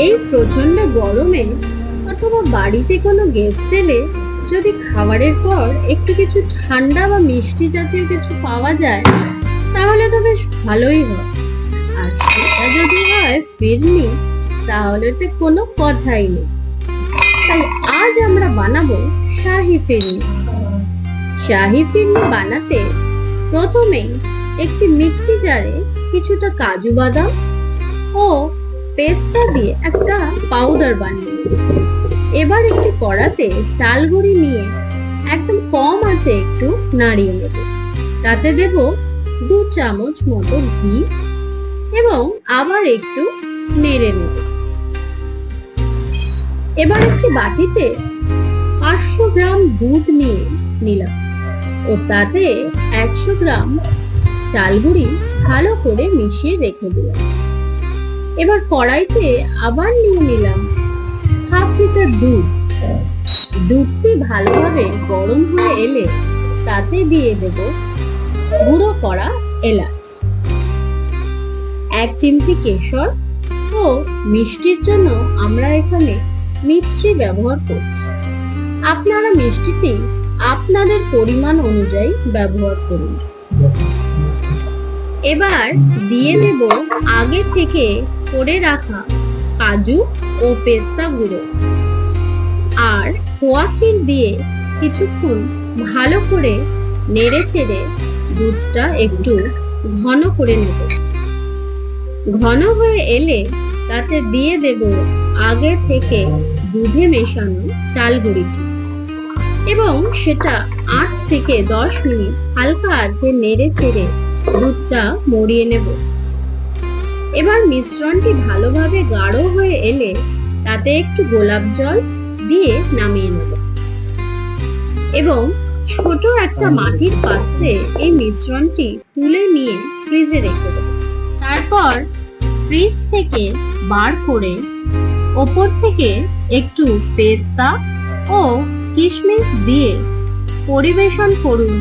এই প্রচন্ড গরমে অথবা বাড়িতে কোনো গেস্ট এলে যদি খাবারের পর একটু কিছু ঠান্ডা বা মিষ্টি জাতীয় কিছু পাওয়া যায় তাহলে তো বেশ ভালোই হয়। আর সেটা যদি হয় ফিরনি, তাহলে তো কোনো কথাই নেই। তাই আজ আমরা বানাবো শাহি ফিরনি। শাহি ফিরনি বানাতে প্রথমেই একটি মিক্সি জারে কিছুটা কাজু বাদাম ও পেস্তা দিয়ে একটা পাউডার বানিয়ে নেব। এবার একটি কড়াতে চাল গুঁড়ি নিয়ে একদম কম আঁচে একটু নাড়িয়ে নেব। তাতে দেব 2 চামচ মতো ঘি এবং আবার একটু নেড়ে নেব। এবার একটি বাটিতে 500 গ্রাম দুধ নিয়ে নিলাম ও তাতে 100 গ্রাম চাল গুঁড়ি ভালো করে মিশিয়ে রেখে দিলাম। এবার কড়াইতে আবার নিয়ে নিলাম হাফ লিটার দুধ। দুধটি ভালোভাবে গরম হয়ে এলে তাতে দিয়ে দেব গুঁড়ো করা এলাচ, 1 চিমটি কেশর ও মিষ্টির জন্য আমরা এখানে মিছরি ব্যবহার করছি। আপনারা মিষ্টিটি আপনাদের পরিমাণ অনুযায়ী ব্যবহার করুন। এবার দিয়ে দেব আগে থেকে করে রাখা কাজু ও পেস্তা গুঁড়ো আর খোয়া ক্ষীর দিয়ে কিছুক্ষণ ভালো করে নেড়ে চেড়ে দুধটা একটু ঘন করে নেব। ঘন হয়ে এলে তাতে দিয়ে দেব আগে থেকে দুধে মেশানো চাল গুঁড়িটি এবং সেটা 8 থেকে 10 মিনিট হালকা আঁচে নেড়ে চেড়ে দুধটা মরিয়ে নেব। এবার মিশ্রণটি ভালোভাবে গাঢ় হয়ে এলে তাতে একটু গোলাপ জল দিয়ে নামিয়ে নেব এবং ছোট একটা মাটির পাত্রে এই মিশ্রণটি তুলে নিয়ে ফ্রিজে রেখে দেব। তারপর ফ্রিজ থেকে বার করে ওপর থেকে একটু পেস্তা ও কিশমিশ দিয়ে পরিবেশন করুন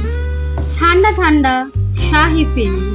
ঠান্ডা ঠান্ডা শাহি ফিরনি।